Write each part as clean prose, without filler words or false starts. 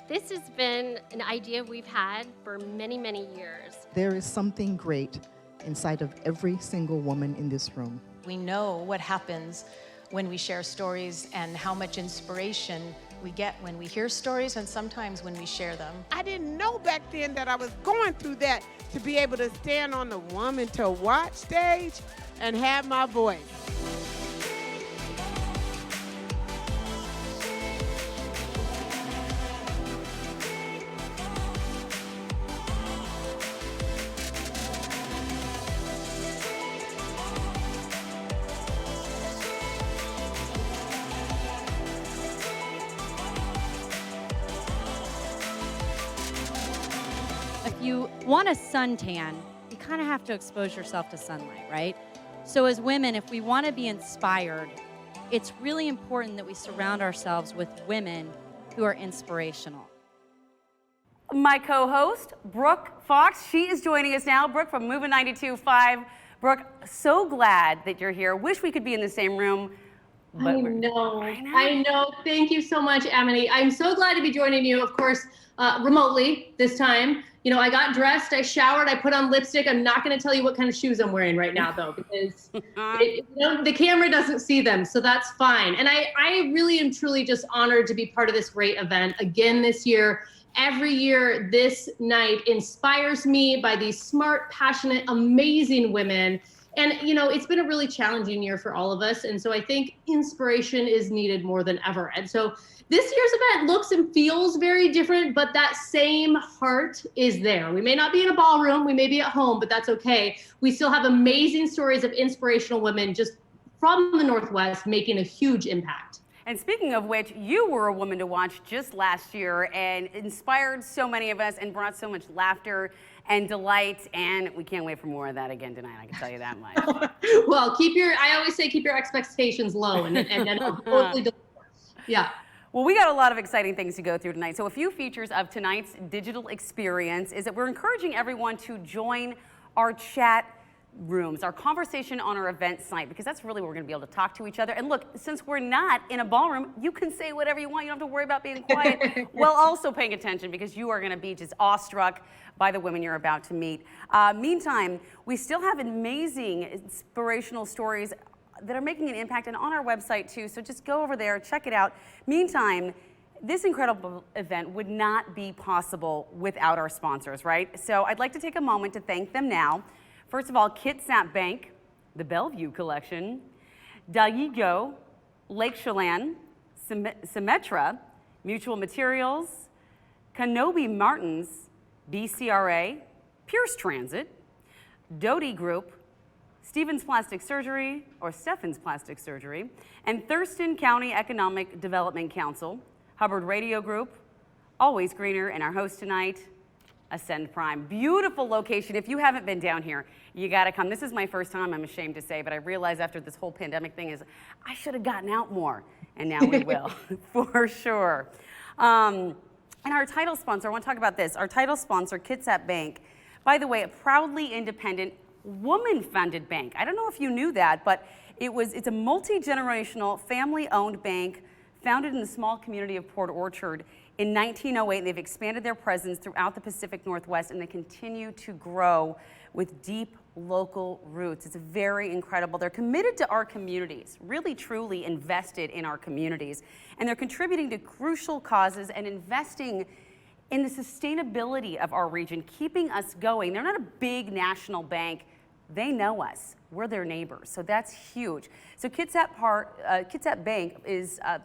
This has been an idea we've had for many, many years. There is something great inside of every single woman in this room. We know what happens when we share stories and how much inspiration we get when we hear stories and sometimes when we share them. I didn't know back then that I was going through that, to be able to stand on the Woman to Watch stage and have my voice. If you want a suntan, you kind of have to expose yourself to sunlight, right? So as women, if we want to be inspired, it's really important that we surround ourselves with women who are inspirational. My co-host, Brooke Fox, she is joining us now. Brooke from Moving 92.5. Brooke, so glad that you're here. Wish we could be in the same room. But I know. Thank you so much, Amity. I'm so glad to be joining you, of course, remotely this time. You know, I got dressed, I showered, I put on lipstick. I'm not going to tell you what kind of shoes I'm wearing right now, though, because the camera doesn't see them, so that's fine. And I really am truly just honored to be part of this great event again this year. Every year, this night inspires me by these smart, passionate, amazing women. And, you know, it's been a really challenging year for all of us. And so I think inspiration is needed more than ever. And so this year's event looks and feels very different, but that same heart is there. We may not be in a ballroom, we may be at home, but that's okay. We still have amazing stories of inspirational women just from the Northwest making a huge impact. And speaking of which, you were a woman to watch just last year and inspired so many of us and brought so much laughter and delight, and we can't wait for more of that again tonight, I can tell you that much. Well, I always say keep your expectations low and it'll totally deliver. Yeah. Well, we got a lot of exciting things to go through tonight. So a few features of tonight's digital experience is that we're encouraging everyone to join our chat rooms, our conversation on our event site, because that's really where we're going to be able to talk to each other. And look, since we're not in a ballroom, you can say whatever you want. You don't have to worry about being quiet while also paying attention, because you are going to be just awestruck by the women you're about to meet. Meantime, we still have amazing inspirational stories that are making an impact and on our website too, so just go over there, check it out. Meantime, this incredible event would not be possible without our sponsors, right? So I'd like to take a moment to thank them now. First of all, Kitsap Bank, the Bellevue Collection, Dayigo, Lake Chelan, Symetra, Mutual Materials, Kenobi Martins, BCRA, Pierce Transit, Doty Group, Stevens Plastic Surgery, or Steffens Plastic Surgery, and Thurston County Economic Development Council, Hubbard Radio Group, Always Greener, and our host tonight, Ascend Prime. Beautiful location. If you haven't been down here, you gotta come. This is my first time, I'm ashamed to say, but I realized after this whole pandemic thing is I should have gotten out more, and now we will, for sure. And our title sponsor, I want to talk about this. Our title sponsor, Kitsap Bank, by the way, a proudly independent woman-funded bank. I don't know if you knew that, but it's a multi-generational, family-owned bank founded in the small community of Port Orchard in 1908. They've expanded their presence throughout the Pacific Northwest, and they continue to grow with deep local roots. It's very incredible. They're committed to our communities, really truly invested in our communities, and they're contributing to crucial causes and investing in the sustainability of our region, keeping us going. They're not a big national bank. They know us. We're their neighbors, so that's huge. So Kitsap Bank is a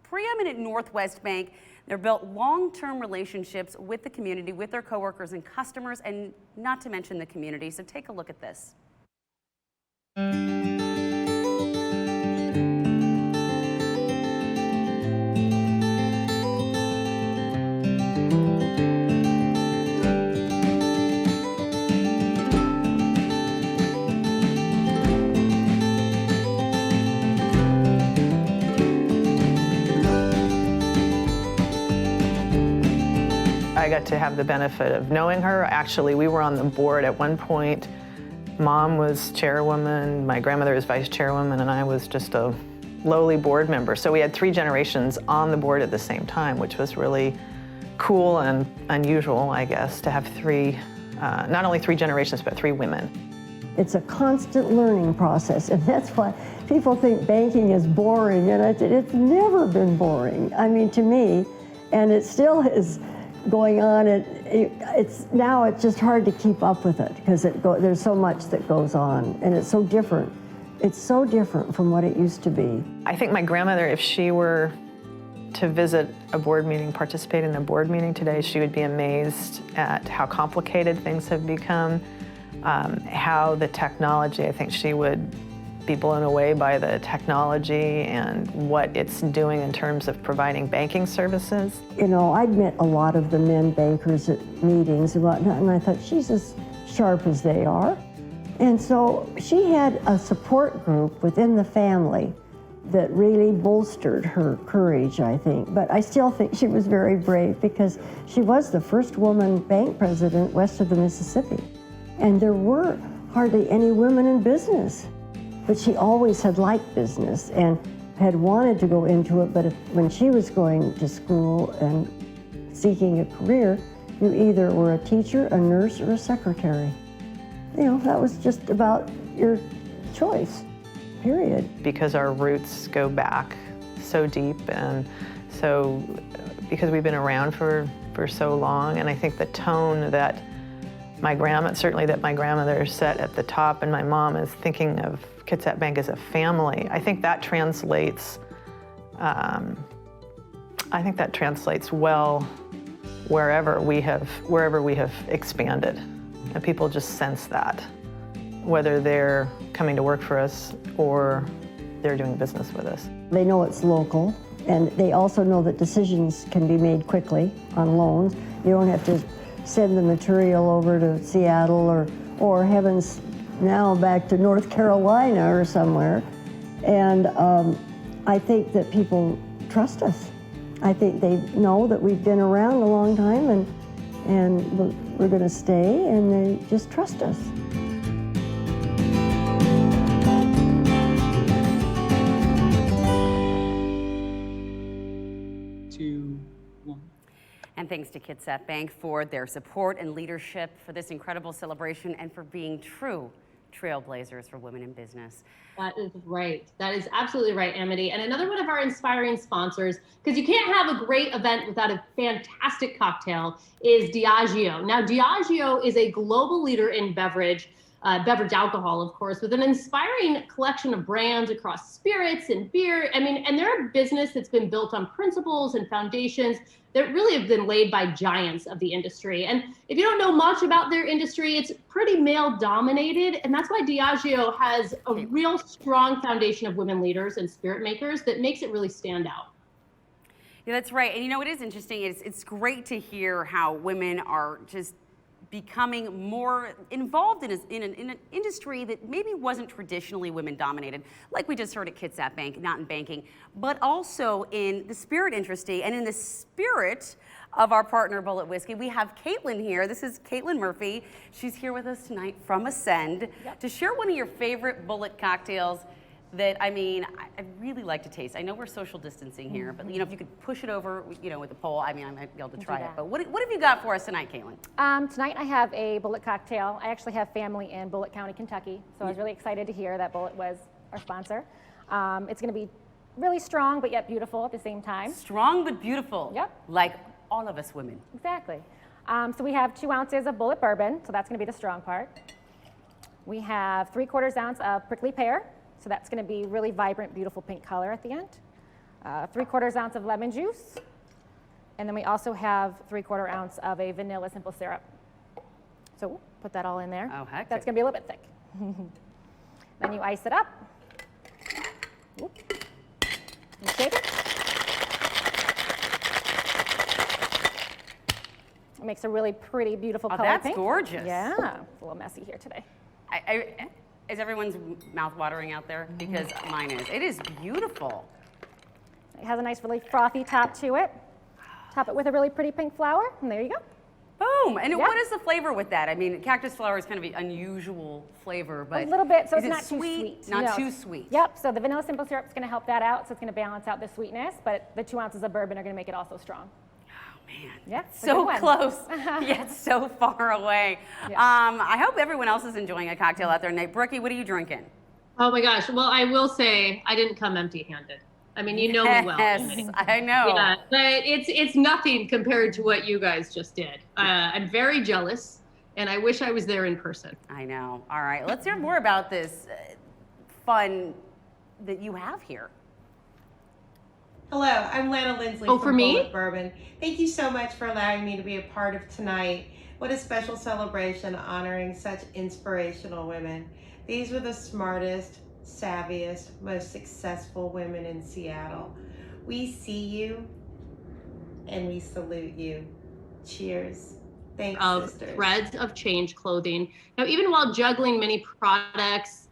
preeminent Northwest bank. They're built long-term relationships with the community, with their coworkers and customers, and not to mention the community. So take a look at this. I got to have the benefit of knowing her. Actually, we were on the board at one point. Mom was chairwoman, my grandmother was vice chairwoman, and I was just a lowly board member. So we had 3 generations on the board at the same time, which was really cool and unusual, I guess, to have three, not only three generations, but three women. It's a constant learning process, and that's why people think banking is boring, and it's never been boring. I mean, to me, and it still is going on. It's just hard to keep up with it because there's so much that goes on, and it's so different. It's so different from what it used to be. I think my grandmother, if she were to visit a board meeting, participate in a board meeting today, she would be amazed at how complicated things have become, how the technology, I think she would be blown away by the technology and what it's doing in terms of providing banking services. You know, I'd met a lot of the men bankers at meetings and whatnot, and I thought, she's as sharp as they are. And so she had a support group within the family that really bolstered her courage, I think. But I still think she was very brave because she was the first woman bank president west of the Mississippi. And there were hardly any women in business. But she always had liked business and had wanted to go into it, but when she was going to school and seeking a career, you either were a teacher, a nurse, or a secretary. You know, that was just about your choice, period. Because our roots go back so deep, and so because we've been around for so long, and I think the tone that my grandmother set at the top, and my mom is thinking of Kitsap Bank as a family. I think that translates. I think that translates well wherever we have expanded, and people just sense that, whether they're coming to work for us or they're doing business with us. They know it's local, and they also know that decisions can be made quickly on loans. You don't have to send the material over to Seattle or heavens now back to North Carolina or somewhere. And I think that people trust us. I think they know that we've been around a long time and we're going to stay, and they just trust us. And thanks to Kitsap Bank for their support and leadership for this incredible celebration and for being true trailblazers for women in business. That is right. That is absolutely right, Amity. And another one of our inspiring sponsors, because you can't have a great event without a fantastic cocktail, is Diageo. Now, Diageo is a global leader in beverage alcohol, of course, with an inspiring collection of brands across spirits and beer. I mean, and they're a business that's been built on principles and foundations that really have been laid by giants of the industry. And if you don't know much about their industry, it's pretty male dominated. And that's why Diageo has a real strong foundation of women leaders and spirit makers that makes it really stand out. Yeah, that's right. And you know, it is interesting. It's great to hear how women are just becoming more involved in an industry that maybe wasn't traditionally women dominated, like we just heard at Kitsap Bank, not in banking, but also in the spirit industry. And in the spirit of our partner Bullet Whiskey, we have Caitlin here. This is Caitlin Murphy. She's here with us tonight from Ascend to share one of your favorite Bullet cocktails that, I mean, I'd really like to taste. I know we're social distancing here, but you know, if you could push it over, you know, with a pole, I mean, I might be able to try it. But what have you got for us tonight, Caitlin? Tonight I have a Bullet cocktail. I actually have family in Bullitt County, Kentucky, so I was really excited to hear that Bullitt was our sponsor. It's going to be really strong, but yet beautiful at the same time. Strong but beautiful. Yep. Like all of us women. Exactly. So we have 2 ounces of Bullitt bourbon, so that's going to be the strong part. We have 3/4 ounce of prickly pear. So that's going to be really vibrant, beautiful pink color at the end. 3/4 ounce of lemon juice. And then we also have 3/4 ounce of a vanilla simple syrup. So we'll put that all in there. Oh, heck. That's going to be a little bit thick. Then you ice it up. Whoop. And shake it. It makes a really pretty, beautiful color that's pink. Gorgeous. Yeah. It's a little messy here today. Is everyone's mouth watering out there? Because mine is. It is beautiful. It has a nice, really frothy top to it. Top it with a really pretty pink flower, and there you go. Boom! And what is the flavor with that? I mean, cactus flower is kind of an unusual flavor, but a little bit, so is it's it not too sweet. Not too sweet. Yep. So the vanilla simple syrup is going to help that out, so it's going to balance out the sweetness. But the 2 ounces of bourbon are going to make it also strong. Yeah, it's a So good one. close, yet so far away. Yeah. I hope everyone else is enjoying a cocktail out there tonight. Brookie, what are you drinking? Oh my gosh. Well, I will say I didn't come empty-handed. I mean, you know me well. Yes, I know. Yeah, but it's nothing compared to what you guys just did. I'm very jealous, and I wish I was there in person. I know. All right, let's hear more about this fun that you have here. Hello, I'm Lana Lindsley Oh, from for me? Bullet Bourbon. Thank you so much for allowing me to be a part of tonight. What a special celebration honoring such inspirational women. These were the smartest, savviest, most successful women in Seattle. We see you and we salute you. Cheers. Thanks, Of sisters. Threads of Change clothing. Now, even while juggling many projects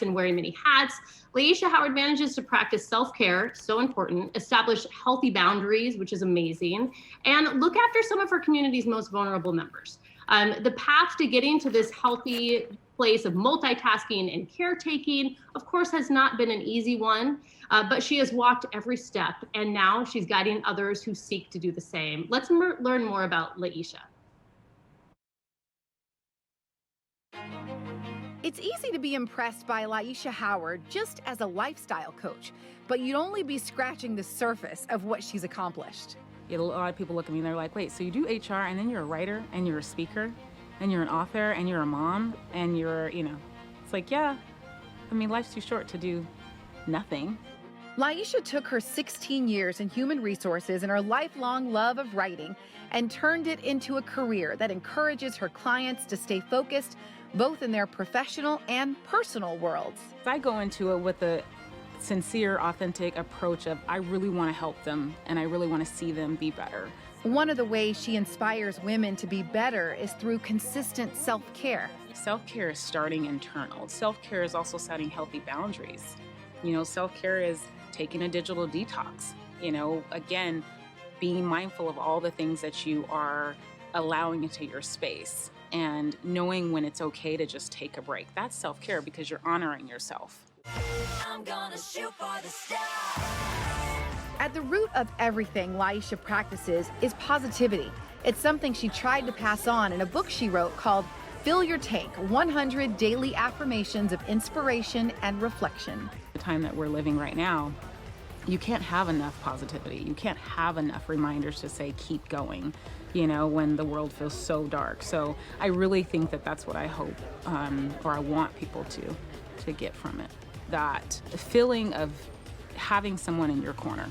and wearing many hats, LaEisha Howard manages to practice self-care, so important, establish healthy boundaries, which is amazing, and look after some of her community's most vulnerable members. The path to getting to this healthy place of multitasking and caretaking, of course, has not been an easy one, but she has walked every step, and now she's guiding others who seek to do the same. Let's learn more about LaEisha. It's easy to be impressed by LaEisha Howard just as a lifestyle coach, but you'd only be scratching the surface of what she's accomplished. A lot of people look at me and they're like, wait, so you do HR and then you're a writer and you're a speaker and you're an author and you're a mom and you're, it's like, yeah, I mean, life's too short to do nothing. LaEisha took her 16 years in human resources and her lifelong love of writing and turned it into a career that encourages her clients to stay focused both in their professional and personal worlds. I go into it with a sincere, authentic approach of I really want to help them and I really want to see them be better. One of the ways she inspires women to be better is through consistent self-care. Self-care is starting internal. Self-care is also setting healthy boundaries. Self-care is taking a digital detox. Again, being mindful of all the things that you are allowing into your space and knowing when it's okay to just take a break. That's self-care because you're honoring yourself. I'm gonna shoot for the stars. At the root of everything LaEisha practices is positivity. It's something she tried to pass on in a book she wrote called Fill Your Tank, 100 Daily Affirmations of Inspiration and Reflection. The time that we're living right now, you can't have enough positivity. You can't have enough reminders to say, keep going, when the world feels so dark. So I really think that that's what I hope, or I want people to get from it. That feeling of having someone in your corner,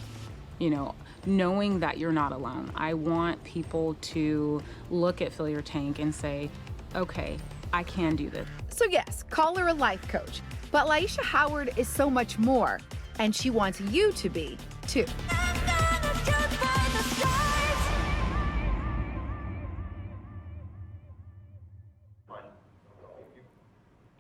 knowing that you're not alone. I want people to look at Fill Your Tank and say, okay, I can do this. So yes, call her a life coach, but LaEisha Howard is so much more, and she wants you to be too.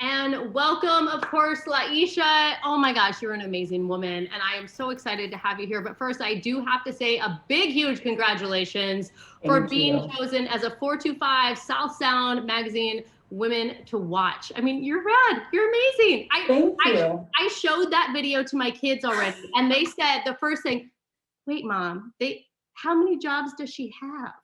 And welcome, of course, LaEisha. Oh my gosh, you're an amazing woman, and I am so excited to have you here. But first, I do have to say a big, huge congratulations for being chosen as a 425 South Sound Magazine Women to Watch. I mean, you're rad. You're amazing. Thank you. I showed that video to my kids already, and they said the first thing, wait, Mom, how many jobs does she have?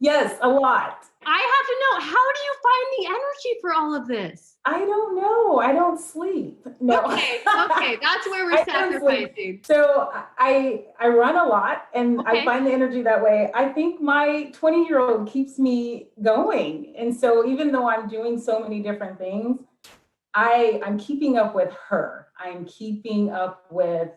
Yes, a lot. I have to know, how do you find the energy for all of this? I don't know. I don't sleep. No. Okay, that's where we're sacrificing. So I run a lot and I find the energy that way. I think my 20-year-old keeps me going. And so even though I'm doing so many different things, I'm keeping up with her. I'm keeping up with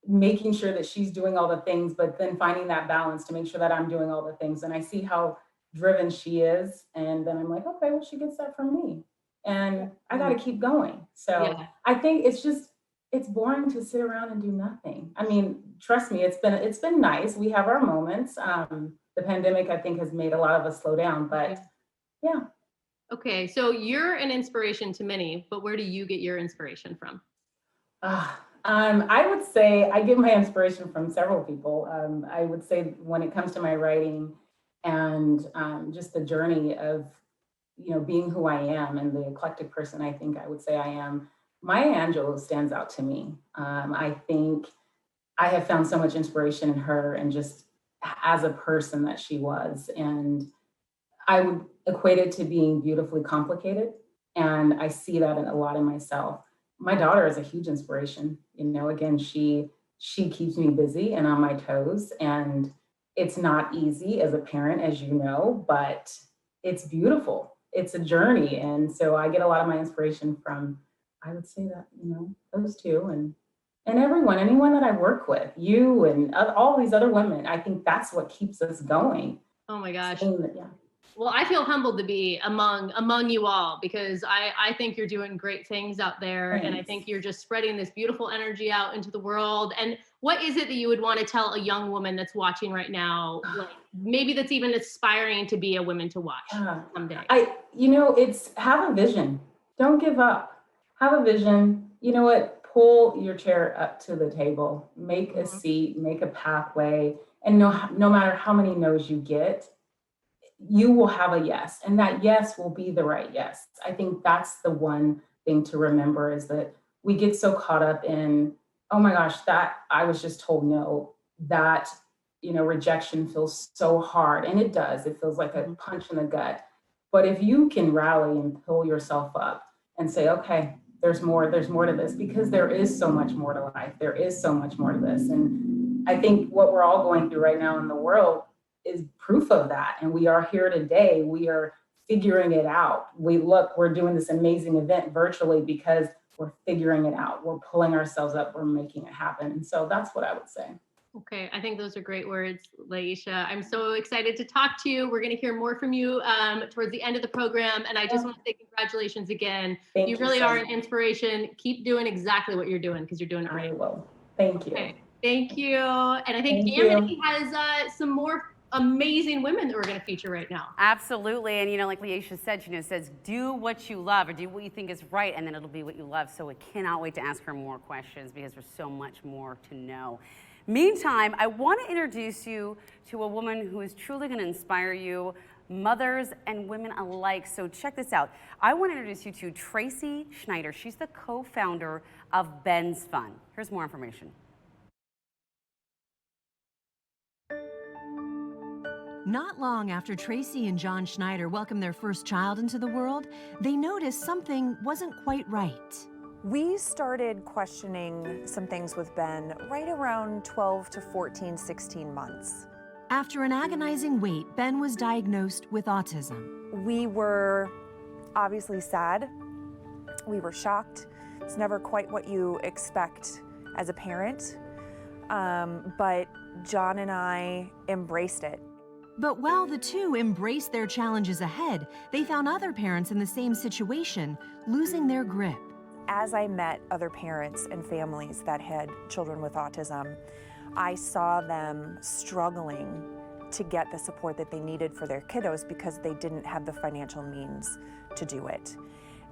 making sure that she's doing all the things, but then finding that balance to make sure that I'm doing all the things. And I see how driven she is. And then I'm like, okay, well, she gets that from me. And I got to keep going. So I think it's boring to sit around and do nothing. I mean, trust me, it's been nice. We have our moments. The pandemic, I think, has made a lot of us slow down, but yeah. Okay, so you're an inspiration to many, but where do you get your inspiration from? I would say I get my inspiration from several people. I would say when it comes to my writing and just the journey of, being who I am and the eclectic person I think I would say I am, Maya Angelou stands out to me. I think I have found so much inspiration in her and just as a person that she was. And I would equate it to being beautifully complicated. And I see that a lot in myself. My daughter is a huge inspiration. Again, she keeps me busy and on my toes. And it's not easy as a parent, as you know, but it's beautiful. It's a journey. And so I get a lot of my inspiration from, I would say that, those two and anyone that I work with, you and all these other women. I think that's what keeps us going. Oh my gosh. Yeah. Well, I feel humbled to be among you all, because I think you're doing great things out there. Thanks. And I think you're just spreading this beautiful energy out into the world. And what is it that you would want to tell a young woman that's watching right now, like maybe that's even aspiring to be a woman to watch someday? It's have a vision. Don't give up. Have a vision. You know what? Pull your chair up to the table, make a seat, make a pathway. And no matter how many no's you get, you will have a yes, and that yes will be the right yes. I think that's the one thing to remember, is that we get so caught up in, oh my gosh, that I was just told no, that, rejection feels so hard. And it does, it feels like a punch in the gut. But if you can rally and pull yourself up and say, okay, there's more to this, because there is so much more to life. There is so much more to this. And I think what we're all going through right now in the world is proof of that. And we are here today. We are figuring it out. We're doing this amazing event virtually because we're figuring it out. We're pulling ourselves up. We're making it happen. And so that's what I would say. Okay, I think those are great words, LaEisha. I'm so excited to talk to you. We're going to hear more from you towards the end of the program. And I just want to say congratulations again. Thank you really so are much. an inspiration. Keep doing exactly what you're doing, because you're doing it right. I will. Thank you. Okay, thank you. And I think Thank Amity has some more amazing women that we're going to feature right now. Absolutely. And like LaEisha said, says do what you love, or do what you think is right, and then it'll be what you love. So we cannot wait to ask her more questions, because there's so much more to know. Meantime, I want to introduce you to a woman who is truly going to inspire you, mothers and women alike. So check this out. I want to introduce you to Traci Schneider. She's the co-founder of Ben's Fund. Here's more information. Not long after Traci and John Schneider welcomed their first child into the world, they noticed something wasn't quite right. We started questioning some things with Ben right around 12 to 14, 16 months. After an agonizing wait, Ben was diagnosed with autism. We were obviously sad. We were shocked. It's never quite what you expect as a parent, but John and I embraced it. But while the two embraced their challenges ahead, they found other parents in the same situation losing their grip. As I met other parents and families that had children with autism, I saw them struggling to get the support that they needed for their kiddos because they didn't have the financial means to do it.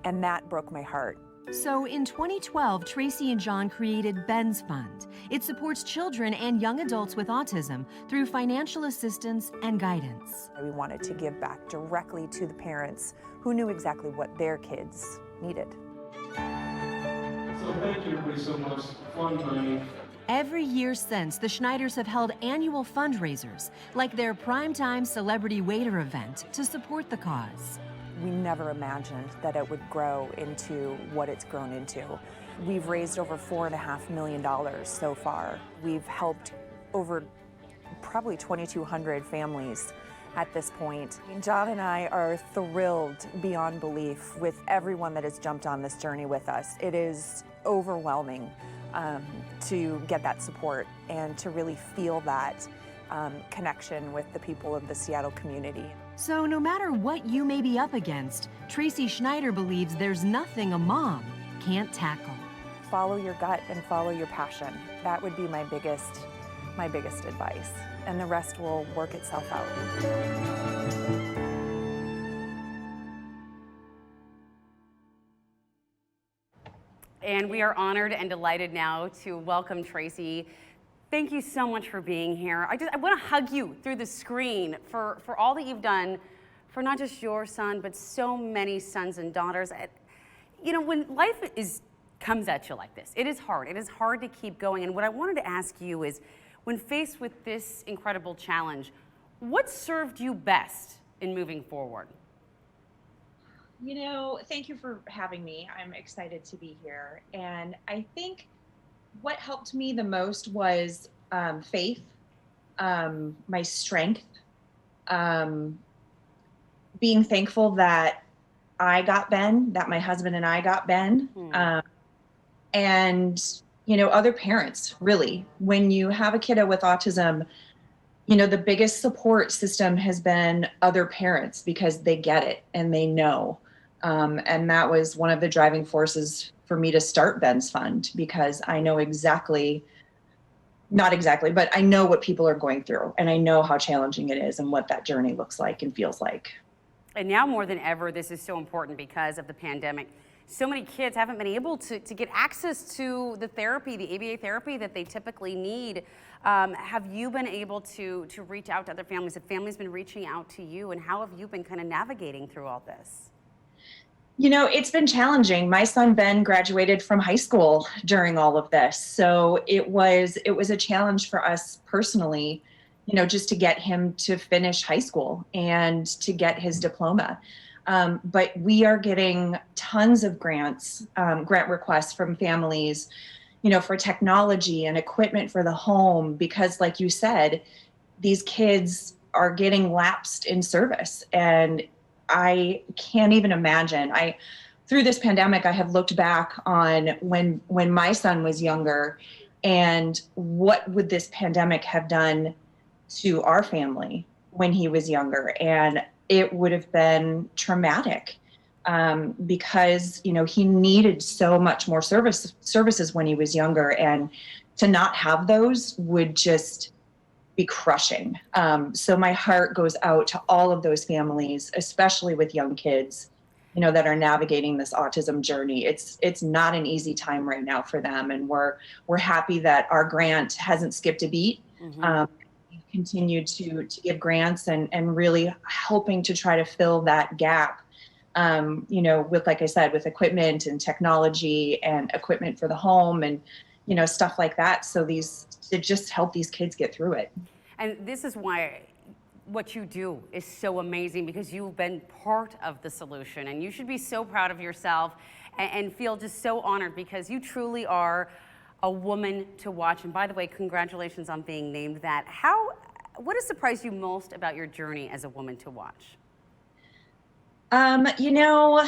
And that broke my heart. So in 2012, Traci and John created Ben's Fund. It supports children and young adults with autism through financial assistance and guidance. We wanted to give back directly to the parents who knew exactly what their kids needed. So thank you everybody so much. Fun money. Every year since, the Schneiders have held annual fundraisers, like their primetime celebrity waiter event, to support the cause. We never imagined that it would grow into what it's grown into. We've raised over $4.5 million so far. We've helped over probably 2,200 families at this point. John and I are thrilled beyond belief with everyone that has jumped on this journey with us. It is overwhelming to get that support and to really feel that connection with the people of the Seattle community. So no matter what you may be up against, Traci Schneider believes there's nothing a mom can't tackle. Follow your gut and follow your passion. That would be my biggest advice. And the rest will work itself out. And we are honored and delighted now to welcome Traci. Thank you so much for being here. I want to hug you through the screen for all that you've done for not just your son, but so many sons and daughters. When life is comes at you like this. It is hard. It is hard to keep going. And what I wanted to ask you is, when faced with this incredible challenge, what served you best in moving forward? You know, thank you for having me. I'm excited to be here. And I think what helped me the most was faith, my strength, being thankful that I got Ben, that my husband and I got Ben, and, you know, other parents, really. When you have a kiddo with autism, you know, the biggest support system has been other parents because they get it and they know. And that was one of the driving forces for me to start Ben's Fund, because I know not exactly, but I know what people are going through, and I know how challenging it is and what that journey looks like and feels like. And now more than ever, this is so important because of the pandemic. So many kids haven't been able to get access to the therapy, the ABA therapy that they typically need. Have you been able to reach out to other families? Have families been reaching out to you, and how have you been kind of navigating through all this? You know, it's been challenging. My son Ben graduated from high school during all of this. So it was a challenge for us personally, you know, just to get him to finish high school and to get his diploma. But we are getting tons of grant requests from families, you know, for technology and equipment for the home, because like you said, these kids are getting lapsed in service. And I can't even imagine. Through this pandemic, I have looked back on when my son was younger, and what would this pandemic have done to our family when he was younger. And it would have been traumatic, because, you know, he needed so much more services when he was younger, and to not have those would just be crushing. So my heart goes out to all of those families, especially with young kids, you know, that are navigating this autism journey. It's not an easy time right now for them, and we're happy that our grant hasn't skipped a beat. We've continued to give grants and really helping to try to fill that gap, you know, with, like I said, with equipment and technology and equipment for the home and, you know, stuff like that. So to just help these kids get through it. And this is why what you do is so amazing, because you've been part of the solution, and you should be so proud of yourself and feel just so honored, because you truly are a woman to watch. And by the way, congratulations on being named that. What has surprised you most about your journey as a woman to watch? You know,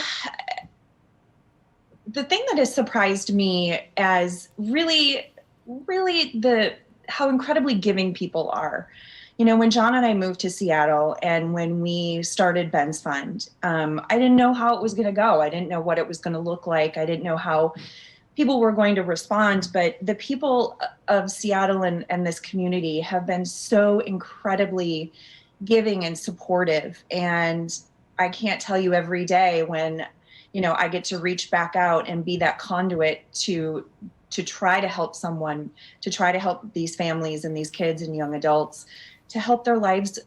the thing that has surprised me as really how incredibly giving people are. You know, when John and I moved to Seattle and when we started Ben's Fund, I didn't know how it was going to go. I didn't know what it was going to look like. I didn't know how people were going to respond, but the people of Seattle and this community have been so incredibly giving and supportive. And I can't tell you every day when, you know, I get to reach back out and be that conduit to try to help someone, to try to help these families and these kids and young adults, to help their lives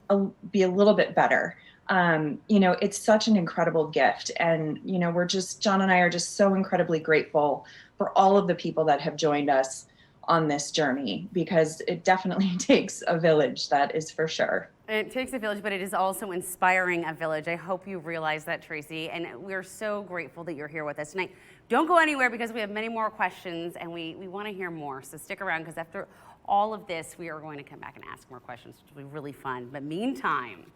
be a little bit better. You know, it's such an incredible gift. And, you know, John and I are just so incredibly grateful for all of the people that have joined us on this journey, because it definitely takes a village, that is for sure. It takes a village, but it is also inspiring a village. I hope you realize that, Traci, and we're so grateful that you're here with us tonight. Don't go anywhere, because we have many more questions, and we want to hear more, so stick around, because after all of this, we are going to come back and ask more questions, which will be really fun. But meantime,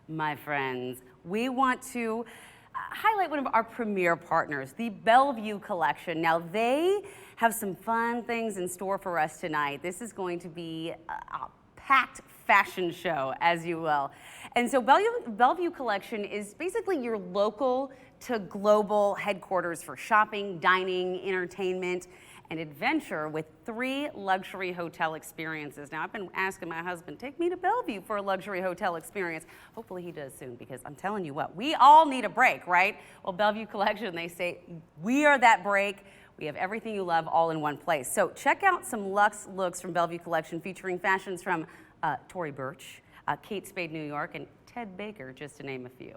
my friends, we want to highlight one of our premier partners, the Bellevue Collection. Now, they have some fun things in store for us tonight. This is going to be a packed fashion show, as you will. And so Bellevue Collection is basically your local to global headquarters for shopping, dining, entertainment, and adventure, with 3 luxury hotel experiences. Now, I've been asking my husband, take me to Bellevue for a luxury hotel experience. Hopefully he does soon, because I'm telling you what, we all need a break, right? Well, Bellevue Collection, they say, we are that break. We have everything you love all in one place. So check out some luxe looks from Bellevue Collection, featuring fashions from Tory Burch, Kate Spade New York, and Ted Baker, just to name a few.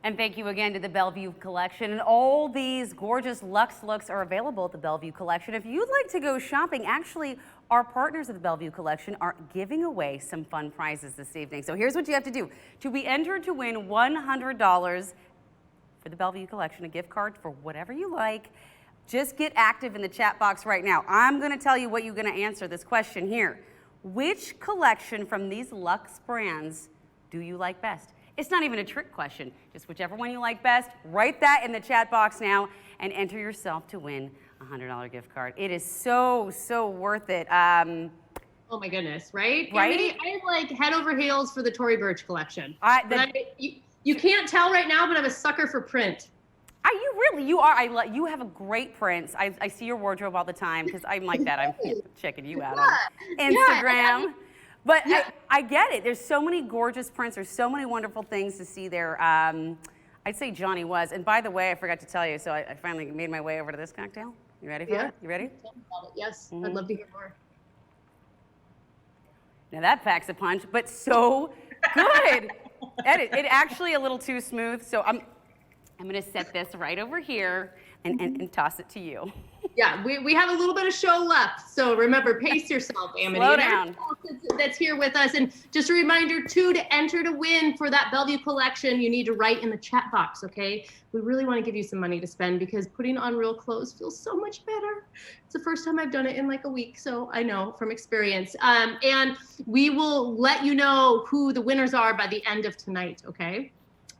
And thank you again to the Bellevue Collection. And all these gorgeous luxe looks are available at the Bellevue Collection. If you'd like to go shopping, actually, our partners at the Bellevue Collection are giving away some fun prizes this evening. So here's what you have to do. To be entered to win $100 for the Bellevue Collection, a gift card for whatever you like, just get active in the chat box right now. I'm going to tell you what you're going to answer this question here. Which collection from these luxe brands do you like best? It's not even a trick question. Just whichever one you like best, write that in the chat box now and enter yourself to win a $100 gift card. It is so, so worth it. Oh my goodness, right? Right? I like head over heels for the Tory Burch collection. You can't tell right now, but I'm a sucker for print. You are. You have a great prints. I see your wardrobe all the time because I'm like that. I'm checking you out on Instagram. But I get it. There's so many gorgeous prints. There's so many wonderful things to see there. I'd say Johnny was. And by the way, I forgot to tell you, so I finally made my way over to this cocktail. You ready for it? You ready? Yes, I'd love to hear more. Now that packs a punch, but so good. It actually a little too smooth, so I'm going to set this right over here and toss it to you. Yeah, we have a little bit of show left, so remember, pace yourself, Amity. Slow down. That's here with us. And just a reminder, too, to enter to win for that Bellevue Collection, you need to write in the chat box, okay? We really want to give you some money to spend because putting on real clothes feels so much better. It's the first time I've done it in like a week, so I know from experience. And we will let you know who the winners are by the end of tonight, okay?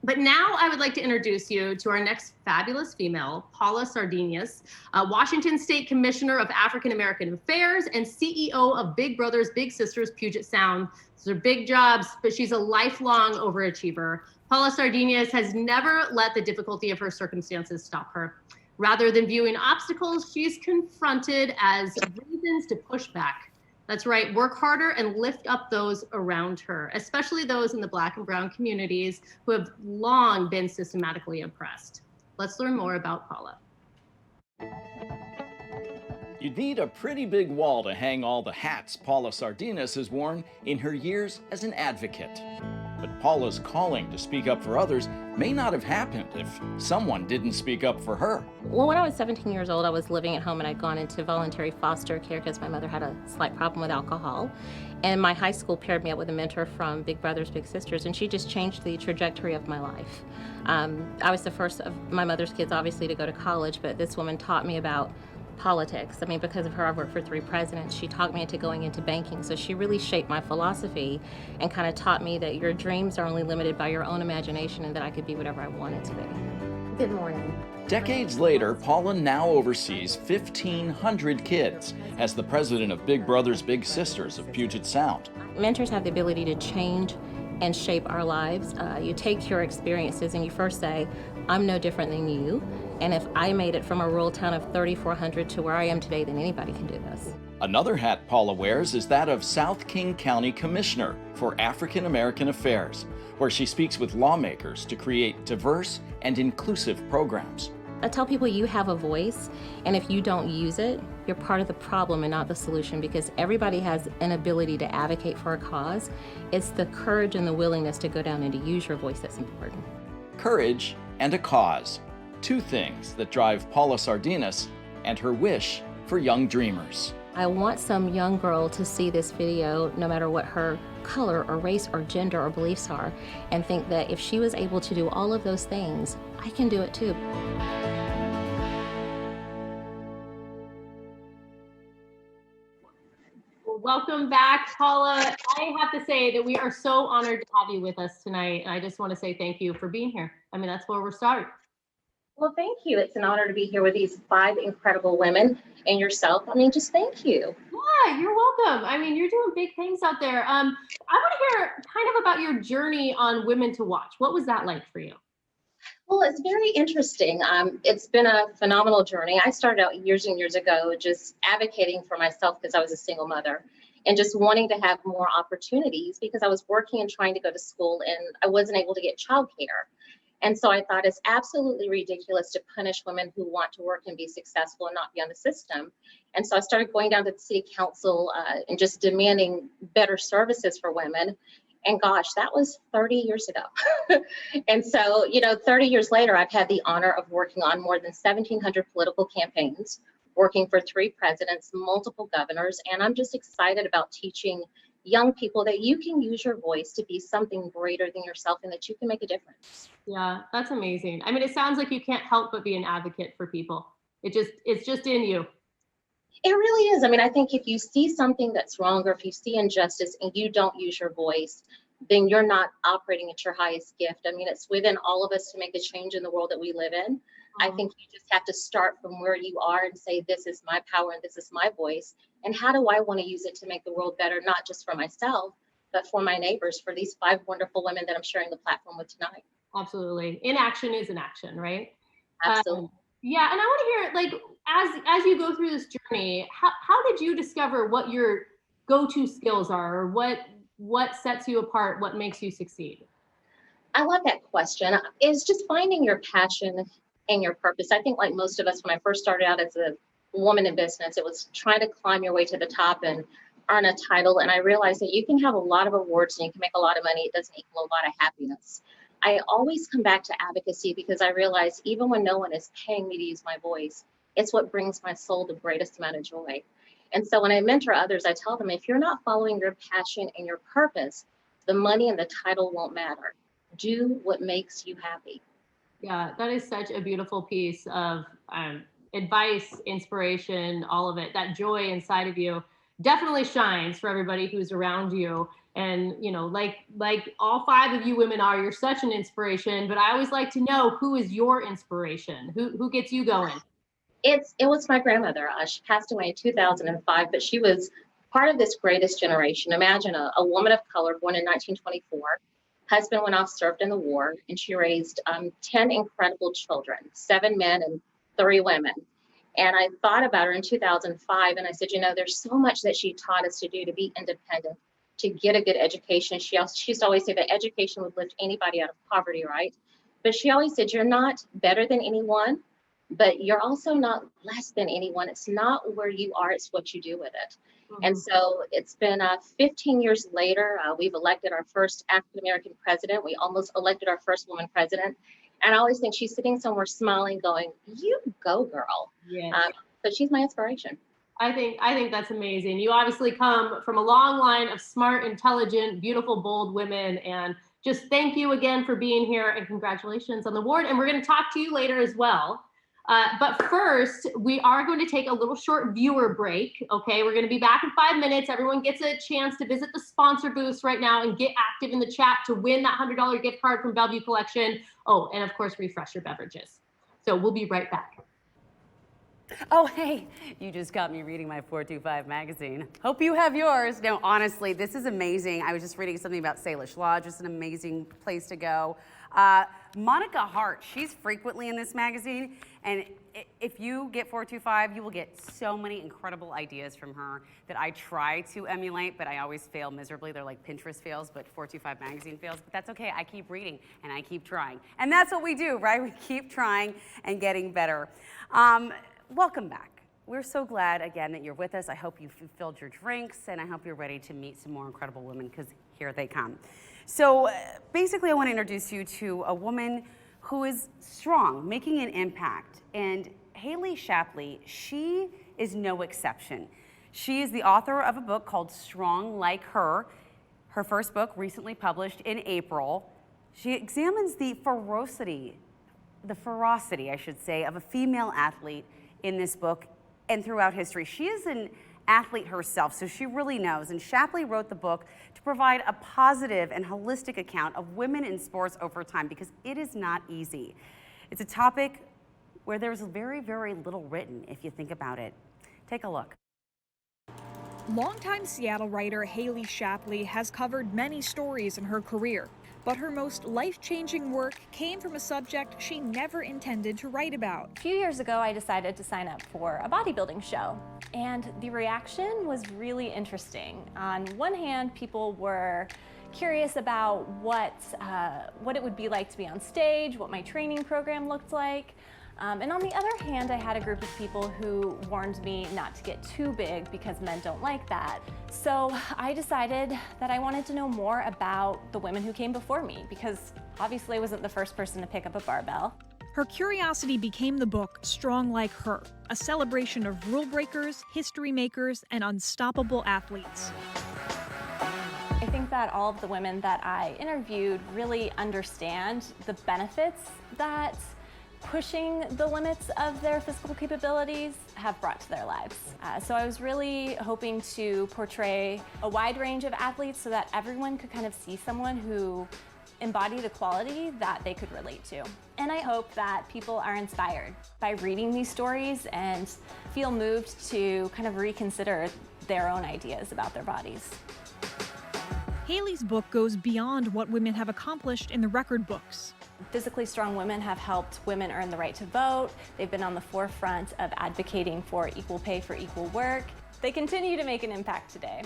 But now I would like to introduce you to our next fabulous female, Paula Sardinas, Washington State Commissioner of African American Affairs and CEO of Big Brothers Big Sisters Puget Sound. These are big jobs, but she's a lifelong overachiever. Paula Sardinas has never let the difficulty of her circumstances stop her. Rather than viewing obstacles, she's confronted as reasons to push back. That's right, work harder and lift up those around her, especially those in the Black and brown communities who have long been systematically oppressed. Let's learn more about Paula. You'd need a pretty big wall to hang all the hats Paula Sardinas has worn in her years as an advocate. But Paula's calling to speak up for others may not have happened if someone didn't speak up for her. Well, when I was 17 years old, I was living at home and I'd gone into voluntary foster care because my mother had a slight problem with alcohol. And my high school paired me up with a mentor from Big Brothers Big Sisters, and she just changed the trajectory of my life. I was the first of my mother's kids, obviously, to go to college, but this woman taught me about politics. I mean, because of her, I've worked for 3 presidents. She talked me into going into banking, so she really shaped my philosophy and kind of taught me that your dreams are only limited by your own imagination and that I could be whatever I wanted to be. Good morning. Decades later, Paula now oversees 1,500 kids as the president of Big Brothers Big Sisters of Puget Sound. Mentors have the ability to change and shape our lives. You take your experiences and you first say, I'm no different than you. And if I made it from a rural town of 3,400 to where I am today, then anybody can do this. Another hat Paula wears is that of South King County Commissioner for African American Affairs, where she speaks with lawmakers to create diverse and inclusive programs. I tell people you have a voice, and if you don't use it, you're part of the problem and not the solution, because everybody has an ability to advocate for a cause. It's the courage and the willingness to go down and to use your voice that's important. Courage and a cause, 2 things that drive Paula Sardinas and her wish for young dreamers. I want some young girl to see this video, no matter what her color or race or gender or beliefs are, and think that if she was able to do all of those things, I can do it too. Welcome back, Paula. I have to say that we are so honored to have you with us tonight. And I just want to say thank you for being here. I mean, that's where we're starting. Well, thank you. It's an honor to be here with these 5 incredible women and yourself. I mean, just thank you. Yeah, you're welcome. I mean, you're doing big things out there. I want to hear kind of about your journey on Women to Watch. What was that like for you? Well, it's very interesting. It's been a phenomenal journey. I started out years and years ago just advocating for myself because I was a single mother and just wanting to have more opportunities because I was working and trying to go to school and I wasn't able to get childcare. And so I thought it's absolutely ridiculous to punish women who want to work and be successful and not be on the system. And so I started going down to the city council and just demanding better services for women. And gosh, that was 30 years ago. And so, 30 years later, I've had the honor of working on more than 1,700 political campaigns, working for 3 presidents, multiple governors, and I'm just excited about teaching young people that you can use your voice to be something greater than yourself and that you can make a difference. Yeah, that's amazing. I mean, it sounds like you can't help but be an advocate for people. It's just in you. It really is. I mean, I think if you see something that's wrong or if you see injustice and you don't use your voice, then you're not operating at your highest gift. I mean, it's within all of us to make a change in the world that we live in. I think you just have to start from where you are and say, this is my power and this is my voice. And how do I want to use it to make the world better, not just for myself, but for my neighbors, for these 5 wonderful women that I'm sharing the platform with tonight. Absolutely. Inaction is an action, right? Absolutely. Yeah, and I want to hear, like, as you go through this journey, how did you discover what your go-to skills are, or what sets you apart, what makes you succeed? I love that question. It's just finding your passion and your purpose. I think like most of us, when I first started out as a woman in business, it was trying to climb your way to the top and earn a title. And I realized that you can have a lot of awards and you can make a lot of money. It doesn't equal a lot of happiness. I always come back to advocacy because I realize even when no one is paying me to use my voice, it's what brings my soul the greatest amount of joy. And so when I mentor others, I tell them, if you're not following your passion and your purpose, the money and the title won't matter. Do what makes you happy. Yeah, that is such a beautiful piece of advice, inspiration, all of it. That joy inside of you definitely shines for everybody who's around you. And, like all 5 of you women are, you're such an inspiration, but I always like to know, who is your inspiration? Who gets you going? It was my grandmother. She passed away in 2005, but she was part of this greatest generation. Imagine a woman of color born in 1924. Husband went off, served in the war, and she raised 10 incredible children, 7 men and 3 women. And I thought about her in 2005, and I said, there's so much that she taught us to do to be independent, to get a good education. She used to always say that education would lift anybody out of poverty, right? But she always said, you're not better than anyone, but you're also not less than anyone. It's not where you are, it's what you do with it. And so it's been 15 years later, we've elected our first African-American president. We almost elected our first woman president. And I always think she's sitting somewhere smiling, going, "You go, girl." Yes. So she's my inspiration. I think that's amazing. You obviously come from a long line of smart, intelligent, beautiful, bold women. And just thank you again for being here and congratulations on the award. And we're going to talk to you later as well. But first, we are going to take a little short viewer break. Okay, we're going to be back in 5 minutes. Everyone gets a chance to visit the sponsor booths right now and get active in the chat to win that $100 gift card from Bellevue Collection. Oh, and of course, refresh your beverages. So we'll be right back. Oh, hey, you just got me reading my 425 magazine. Hope you have yours. No, honestly, this is amazing. I was just reading something about Salish Lodge. It's an amazing place to go. Monica Hart, she's frequently in this magazine, and if you get 425, you will get so many incredible ideas from her that I try to emulate, but I always fail miserably. They're like Pinterest fails, but 425 magazine fails, but that's okay. I keep reading, and I keep trying. And that's what we do, right? We keep trying and getting better. Welcome back. We're so glad, again, that you're with us. I hope you've filled your drinks, and I hope you're ready to meet some more incredible women, because here they come. So basically, I want to introduce you to a woman who is strong, making an impact. And Haley Shapley, she is no exception. She is the author of a book called Strong Like Her. Her first book, recently published in April. She examines the ferocity, I should say, of a female athlete in this book and throughout history. She is an athlete herself, so she really knows. And Shapley wrote the book to provide a positive and holistic account of women in sports over time, because it is not easy. It's a topic where there's very, very little written, if you think about it. Take a look. Longtime Seattle writer Haley Shapley has covered many stories in her career, but her most life-changing work came from a subject she never intended to write about. A few years ago, I decided to sign up for a bodybuilding show, and the reaction was really interesting. On one hand, people were curious about what it would be like to be on stage, what my training program looked like. And on the other hand, I had a group of people who warned me not to get too big because men don't like that. So I decided that I wanted to know more about the women who came before me, because obviously I wasn't the first person to pick up a barbell. Her curiosity became the book Strong Like Her, a celebration of rule breakers, history makers, and unstoppable athletes. I think that all of the women that I interviewed really understand the benefits that pushing the limits of their physical capabilities have brought to their lives. So I was really hoping to portray a wide range of athletes so that everyone could kind of see someone who embodied a quality that they could relate to. And I hope that people are inspired by reading these stories and feel moved to kind of reconsider their own ideas about their bodies. Haley's book goes beyond what women have accomplished in the record books. Physically strong women have helped women earn the right to vote. They've been on the forefront of advocating for equal pay for equal work. They continue to make an impact today.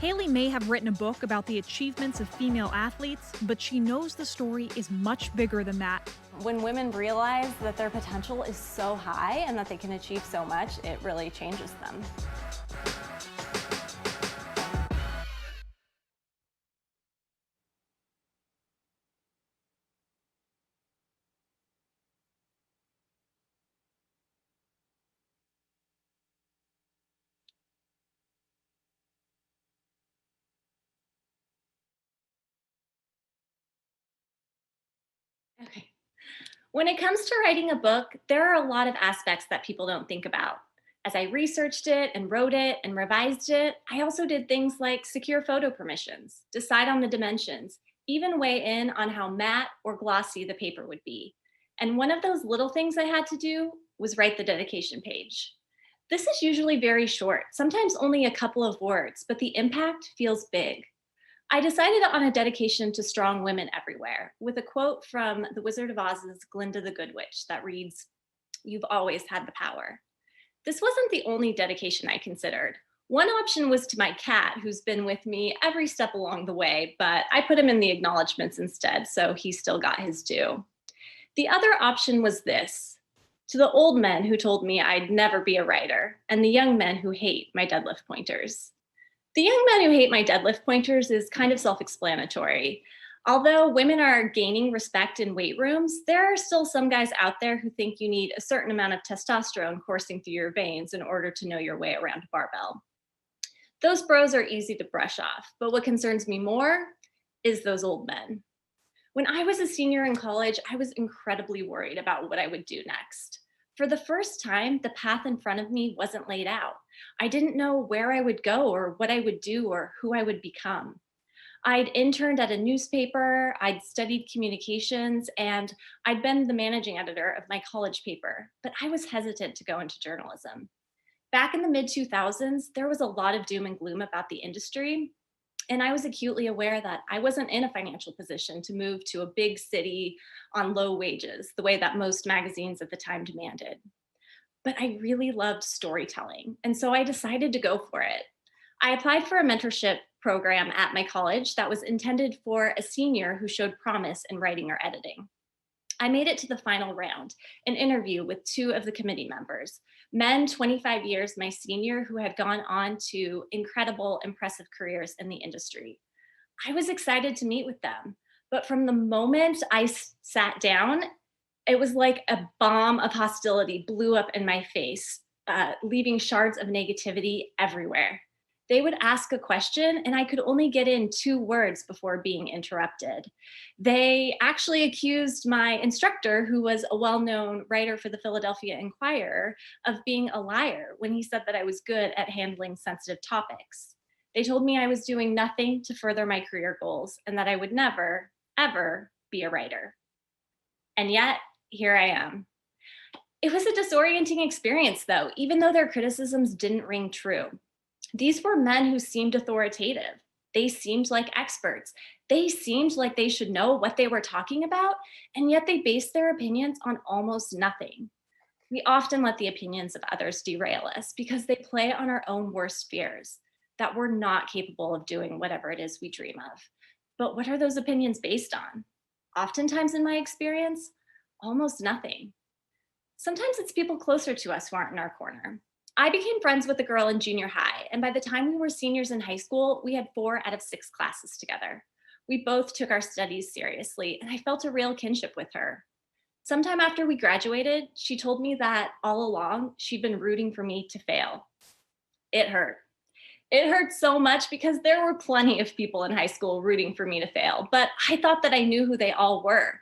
Haley may have written a book about the achievements of female athletes, but she knows the story is much bigger than that. When women realize that their potential is so high and that they can achieve so much, it really changes them. Okay. When it comes to writing a book, there are a lot of aspects that people don't think about. As I researched it and wrote it and revised it, I also did things like secure photo permissions, decide on the dimensions, even weigh in on how matte or glossy the paper would be. And one of those little things I had to do was write the dedication page. This is usually very short, sometimes only a couple of words, but the impact feels big. I decided on a dedication to strong women everywhere, with a quote from The Wizard of Oz's Glinda the Good Witch that reads, "You've always had the power." This wasn't the only dedication I considered. One option was to my cat, who's been with me every step along the way, but I put him in the acknowledgments instead, so he still got his due. The other option was this: to the old men who told me I'd never be a writer, and the young men who hate my deadlift pointers. The young men who hate my deadlift pointers is kind of self-explanatory. Although women are gaining respect in weight rooms, there are still some guys out there who think you need a certain amount of testosterone coursing through your veins in order to know your way around a barbell. Those bros are easy to brush off, but what concerns me more is those old men. When I was a senior in college, I was incredibly worried about what I would do next. For the first time, the path in front of me wasn't laid out. I didn't know where I would go or what I would do or who I would become. I'd interned at a newspaper, I'd studied communications, and I'd been the managing editor of my college paper, but I was hesitant to go into journalism. Back in the mid-2000s, there was a lot of doom and gloom about the industry, and I was acutely aware that I wasn't in a financial position to move to a big city on low wages, the way that most magazines at the time demanded. But I really loved storytelling, and so I decided to go for it. I applied for a mentorship program at my college that was intended for a senior who showed promise in writing or editing. I made it to the final round, an interview with 2 of the committee members, men 25 years my senior who had gone on to incredible, impressive careers in the industry. I was excited to meet with them, but from the moment I sat down, it was like a bomb of hostility blew up in my face, leaving shards of negativity everywhere. They would ask a question and I could only get in 2 words before being interrupted. They actually accused my instructor, who was a well-known writer for the Philadelphia Inquirer, of being a liar when he said that I was good at handling sensitive topics. They told me I was doing nothing to further my career goals and that I would never, ever be a writer. And yet, here I am. It was a disorienting experience though, even though their criticisms didn't ring true. These were men who seemed authoritative. They seemed like experts. They seemed like they should know what they were talking about, and yet they based their opinions on almost nothing. We often let the opinions of others derail us because they play on our own worst fears, that we're not capable of doing whatever it is we dream of. But what are those opinions based on? Oftentimes in my experience, almost nothing. Sometimes it's people closer to us who aren't in our corner. I became friends with a girl in junior high, and by the time we were seniors in high school, we had 4 out of 6 classes together. We both took our studies seriously, and I felt a real kinship with her. Sometime after we graduated, she told me that all along, she'd been rooting for me to fail. It hurt. It hurt so much because there were plenty of people in high school rooting for me to fail, but I thought that I knew who they all were.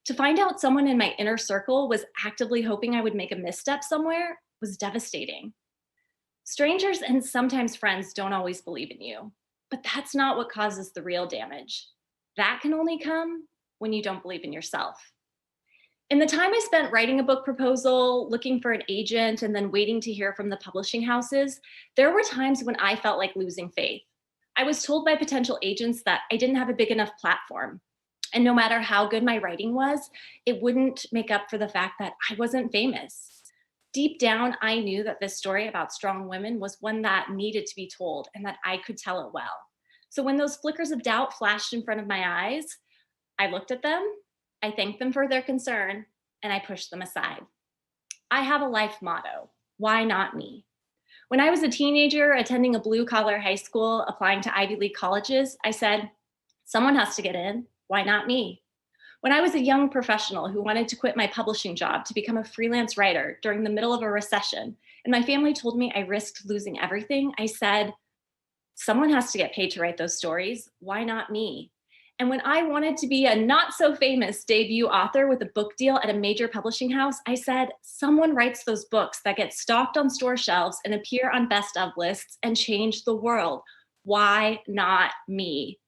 To find out someone in my inner circle was actively hoping I would make a misstep somewhere was devastating. Strangers and sometimes friends don't always believe in you, but that's not what causes the real damage. That can only come when you don't believe in yourself. In the time I spent writing a book proposal, looking for an agent, and then waiting to hear from the publishing houses, there were times when I felt like losing faith. I was told by potential agents that I didn't have a big enough platform. And no matter how good my writing was, it wouldn't make up for the fact that I wasn't famous. Deep down, I knew that this story about strong women was one that needed to be told and that I could tell it well. So when those flickers of doubt flashed in front of my eyes, I looked at them, I thanked them for their concern, and I pushed them aside. I have a life motto: why not me? When I was a teenager attending a blue-collar high school, applying to Ivy League colleges, I said, someone has to get in, why not me? When I was a young professional who wanted to quit my publishing job to become a freelance writer during the middle of a recession, and my family told me I risked losing everything, I said, someone has to get paid to write those stories. Why not me? And when I wanted to be a not so famous debut author with a book deal at a major publishing house, I said, someone writes those books that get stocked on store shelves and appear on best of lists and change the world. Why not me?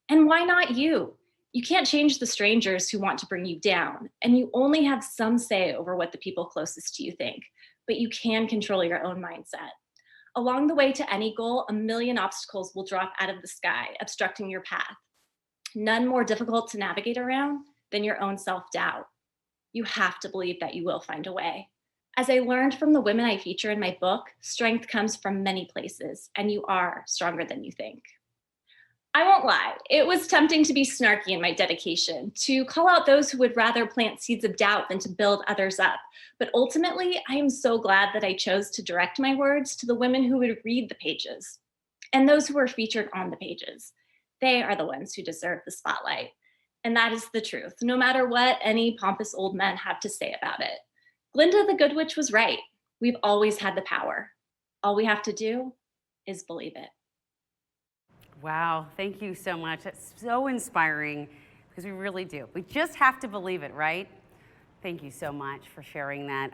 And why not you? You can't change the strangers who want to bring you down, and you only have some say over what the people closest to you think, but you can control your own mindset. Along the way to any goal, a million obstacles will drop out of the sky, obstructing your path. None more difficult to navigate around than your own self-doubt. You have to believe that you will find a way. As I learned from the women I feature in my book, strength comes from many places, and you are stronger than you think. I won't lie, it was tempting to be snarky in my dedication, to call out those who would rather plant seeds of doubt than to build others up. But ultimately, I am so glad that I chose to direct my words to the women who would read the pages and those who were featured on the pages. They are the ones who deserve the spotlight. And that is the truth, no matter what any pompous old men have to say about it. Glinda the Good Witch was right. We've always had the power. All we have to do is believe it. Wow, thank you so much. That's so inspiring because we really do. We just have to believe it, right? Thank you so much for sharing that.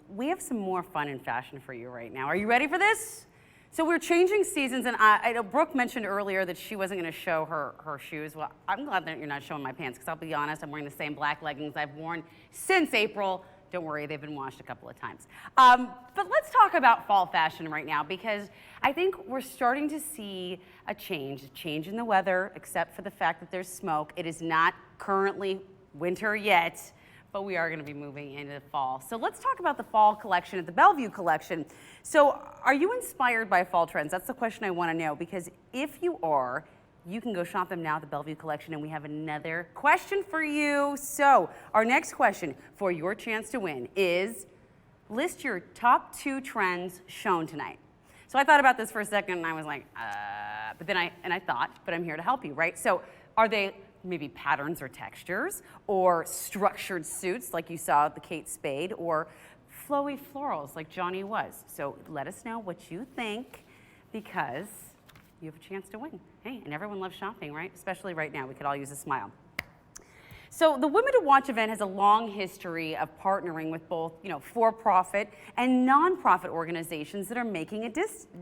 We have some more fun and fashion for you right now. Are you ready for this? So we're changing seasons, and I know Brooke mentioned earlier that she wasn't going to show her shoes. Well, I'm glad that you're not showing my pants because I'll be honest, I'm wearing the same black leggings I've worn since April. Don't worry, they've been washed a couple of times. But let's talk about fall fashion right now because I think we're starting to see a change in the weather, except for the fact that there's smoke. It is not currently winter yet, but we are going to be moving into the fall. So let's talk about the fall collection at the Bellevue collection. So are you inspired by fall trends? That's the question I want to know, because if you are, you can go shop them now at the Bellevue collection, and we have another question for you. So our next question for your chance to win is list your top 2 trends shown tonight. So I thought about this for a second and I was like, but then I thought, but I'm here to help you, right? So are they maybe patterns or textures, or structured suits like you saw at the Kate Spade, or flowy florals like Johnny was? So let us know what you think, because you have a chance to win. Hey, and everyone loves shopping, right? Especially right now, we could all use a smile. So the Women to Watch event has a long history of partnering with both, for-profit and non-profit organizations that are making a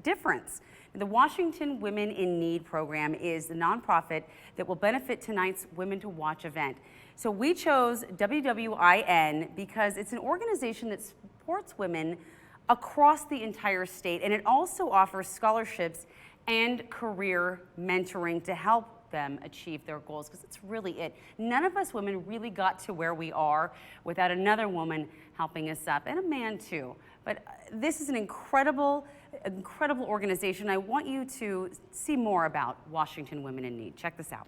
difference. The Washington Women in Need program is the nonprofit that will benefit tonight's Women to Watch event. So we chose WWIN because it's an organization that supports women across the entire state, and it also offers scholarships and career mentoring to help them achieve their goals, because it's really it. None of us women really got to where we are without another woman helping us up, and a man too. But this is an incredible organization. I want you to see more about Washington Women in Need. Check this out.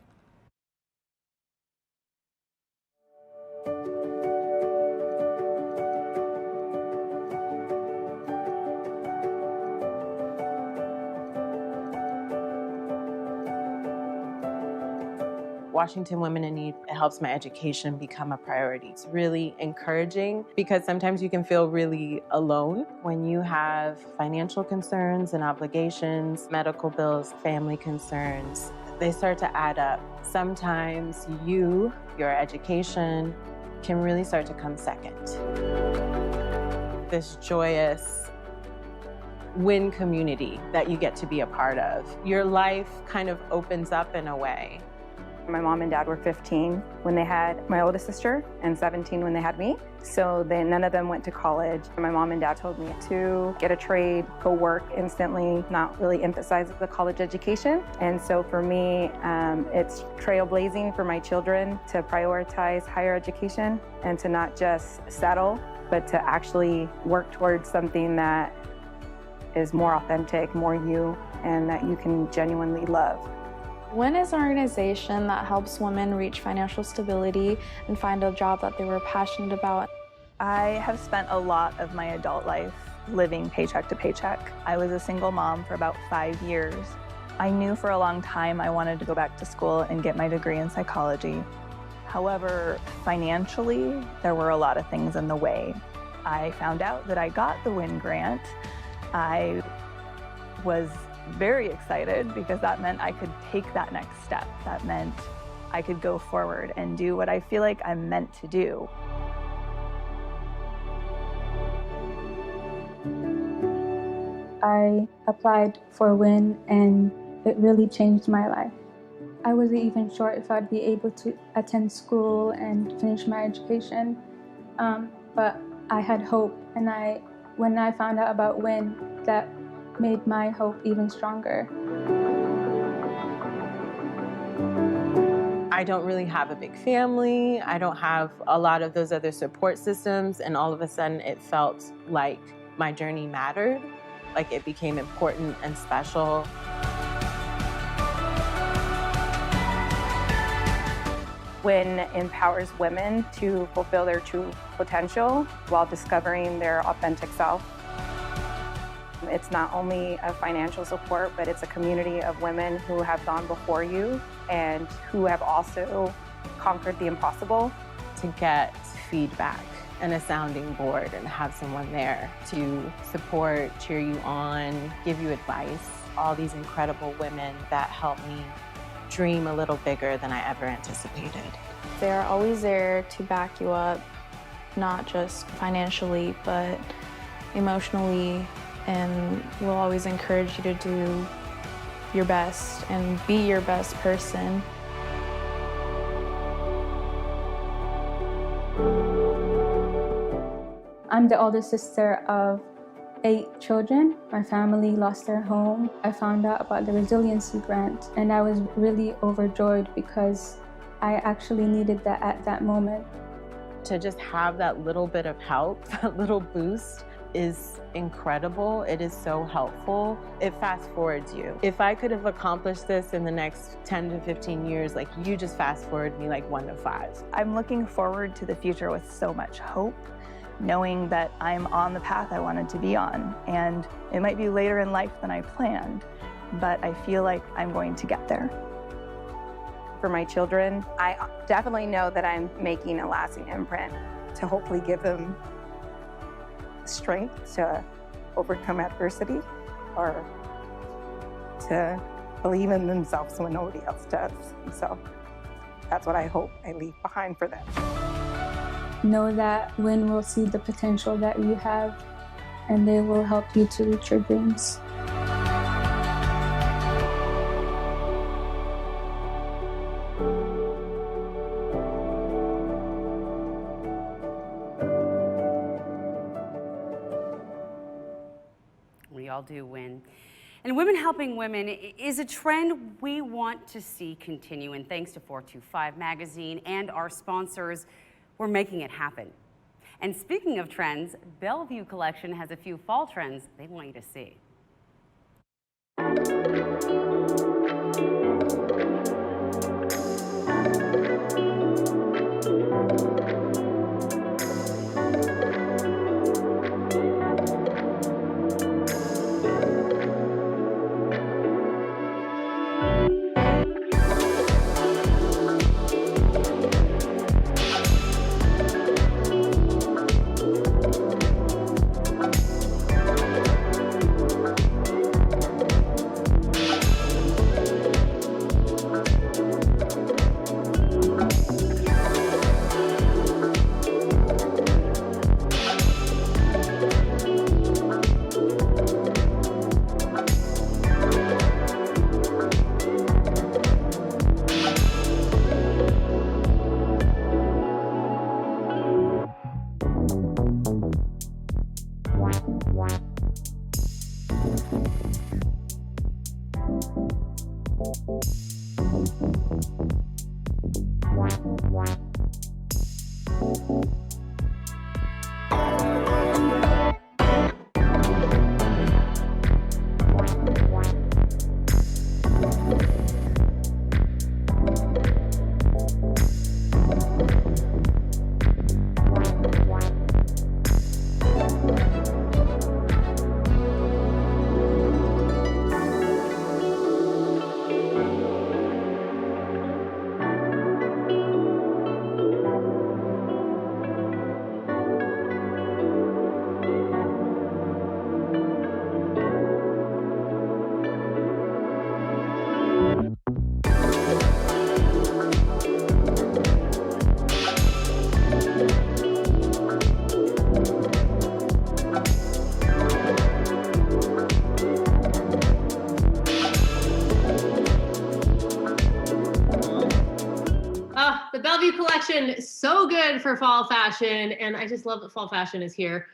Washington Women in Need, it helps my education become a priority. It's really encouraging because sometimes you can feel really alone when you have financial concerns and obligations, medical bills, family concerns. They start to add up. Sometimes your education can really start to come second. This joyous win community that you get to be a part of. Your life kind of opens up in a way. My mom and dad were 15 when they had my oldest sister and 17 when they had me. So none of them went to college. My mom and dad told me to get a trade, go work instantly, not really emphasize the college education. And so for me, it's trailblazing for my children to prioritize higher education and to not just settle, but to actually work towards something that is more authentic, more you, and that you can genuinely love. WIN is an organization that helps women reach financial stability and find a job that they were passionate about. I have spent a lot of my adult life living paycheck to paycheck. I was a single mom for about 5 years. I knew for a long time I wanted to go back to school and get my degree in psychology. However, financially, there were a lot of things in the way. I found out that I got the WIN grant. I was very excited because that meant I could take that next step. That meant I could go forward and do what I feel like I'm meant to do. I applied for WIN and it really changed my life. I wasn't even sure if I'd be able to attend school and finish my education, but I had hope, and when I found out about WIN, that made my hope even stronger. I don't really have a big family. I don't have a lot of those other support systems, and all of a sudden it felt like my journey mattered, like it became important and special. Win empowers women to fulfill their true potential while discovering their authentic self. It's not only a financial support, but it's a community of women who have gone before you and who have also conquered the impossible. To get feedback and a sounding board and have someone there to support, cheer you on, give you advice. All these incredible women that help me dream a little bigger than I ever anticipated. They are always there to back you up, not just financially, but emotionally, and will always encourage you to do your best and be your best person. I'm the older sister of 8 children. My family lost their home. I found out about the resiliency grant and I was really overjoyed because I actually needed that at that moment. To just have that little bit of help, that little boost is incredible. It is so helpful. It fast forwards you. If I could have accomplished this in the next 10 to 15 years, like you just fast forward me like 1 to 5. I'm looking forward to the future with so much hope, knowing that I'm on the path I wanted to be on. And it might be later in life than I planned, but I feel like I'm going to get there. For my children, I definitely know that I'm making a lasting imprint to hopefully give them strength to overcome adversity or to believe in themselves when nobody else does. So that's what I hope I leave behind for them. Know that Win will see the potential that you have and they will help you to reach your dreams. We all do win. And Women Helping Women is a trend we want to see continue. And thanks to 425 Magazine and our sponsors, we're making it happen. And speaking of trends, Bellevue Collection has a few fall trends they want you to see. The Bellevue Collection is so good for fall fashion, and I just love that fall fashion is here.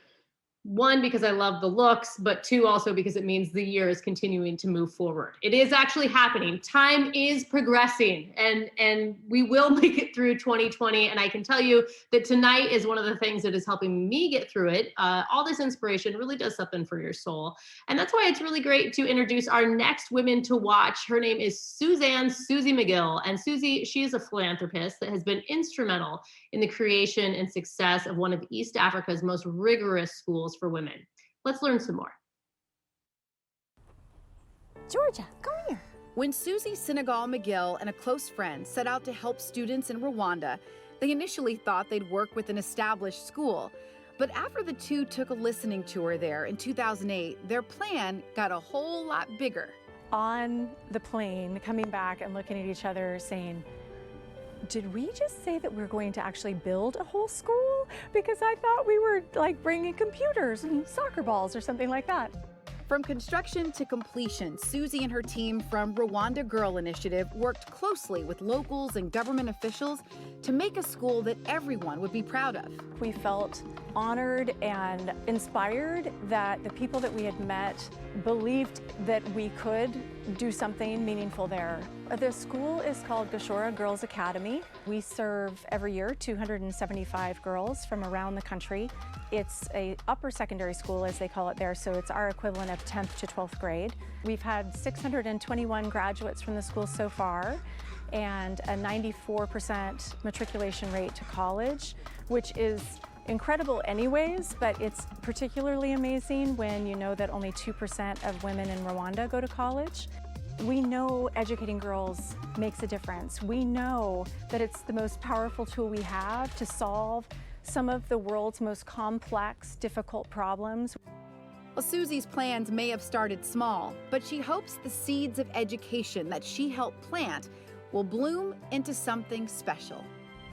One, because I love the looks, but two, also because it means the year is continuing to move forward. It is actually happening. Time is progressing, and we will make it through 2020. And I can tell you that tonight is one of the things that is helping me get through it. All this inspiration really does something for your soul. And that's why it's really great to introduce our next women to watch. Her name is Suzanne Susie McGill. And Susie, she is a philanthropist that has been instrumental in the creation and success of one of East Africa's most rigorous schools for women. Let's learn some more. Georgia, come here. When Susie Sinegal McGill and a close friend set out to help students in Rwanda, they initially thought they'd work with an established school. But after the two took a listening tour there in 2008, their plan got a whole lot bigger. On the plane, coming back and looking at each other saying, did we just say that we're going to actually build a whole school? Because I thought we were like bringing computers and soccer balls or something like that. From construction to completion, Susie and her team from Rwanda Girl Initiative worked closely with locals and government officials to make a school that everyone would be proud of. We felt honored and inspired that the people that we had met believed that we could do something meaningful there. The school is called Gashora Girls Academy. We serve every year 275 girls from around the country. It's a upper secondary school, as they call it there, so it's our equivalent of 10th to 12th grade. We've had 621 graduates from the school so far, and a 94% matriculation rate to college, which is incredible anyways, but it's particularly amazing when you know that only 2% of women in Rwanda go to college. We know educating girls makes a difference. We know that it's the most powerful tool we have to solve some of the world's most complex, difficult problems. Well, Susie's plans may have started small, but she hopes the seeds of education that she helped plant will bloom into something special.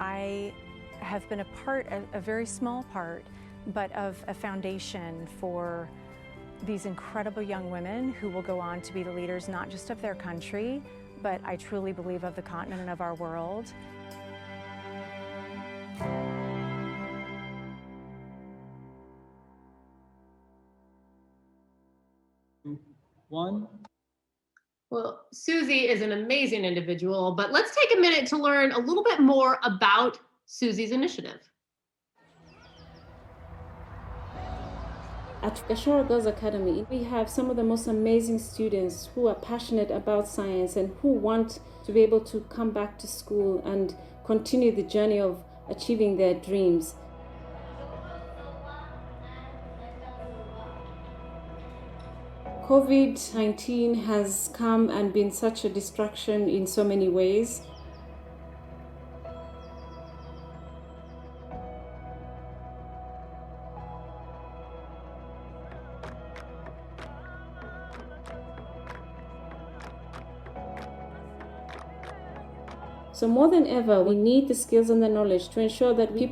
I have been a very small part, but of a foundation for these incredible young women who will go on to be the leaders not just of their country, but I truly believe of the continent and of our world. One. Well, Susie is an amazing individual, but let's take a minute to learn a little bit more about Susie's initiative. At Gashora Girls Academy, we have some of the most amazing students who are passionate about science and who want to be able to come back to school and continue the journey of achieving their dreams. COVID-19 has come and been such a distraction in so many ways. So more than ever, we need the skills and the knowledge to ensure that people